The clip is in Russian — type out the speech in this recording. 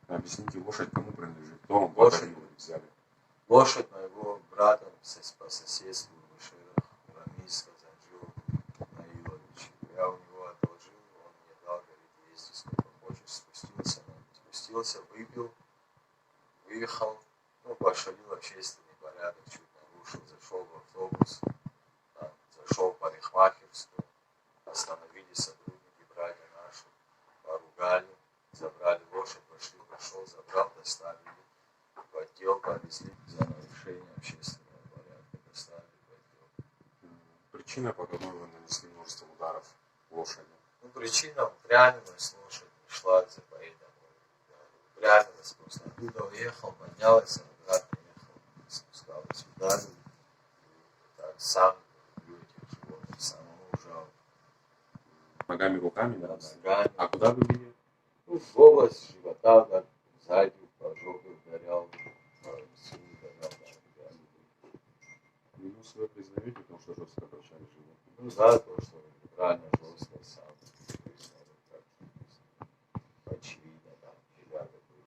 Объясните, лошадь кому принадлежит? Кто вам Лошадь. подарил или взяли? Лошадь моего брата по соседству, Башира, Рамиска, Занжу, Наилович. Я у него одолжил, он мне дал, говорит, езди сколько хочешь. Спустился, выпил, выехал, ну, пошалил общественный порядок, чуть нарушил, зашел в автобус, там, зашел в парикмахерскую, остановились сотрудники, братья наши, поругали, забрали лошадь, пошел, забрал, доставили в отдел, повезли за нарушение общественного порядка, доставили в отдел. Причина, по которой вы нанесли множество ударов лошади? Ну, причина упрямилась лошадь, шла за поедом. Упрямилась просто. Оттуда уехал, поднялась, обратно ехал, спускалась, ударил. Так, сам люблю этих животных, самому жалко. Ногами, руками? Да, ногами. А куда вы били? Ну, в область живота, так, сзади, по жопе ударял, по лицу ударял, да. Вину свою признаете, потому что жестко обращались с животными? Ну да, то, что правильно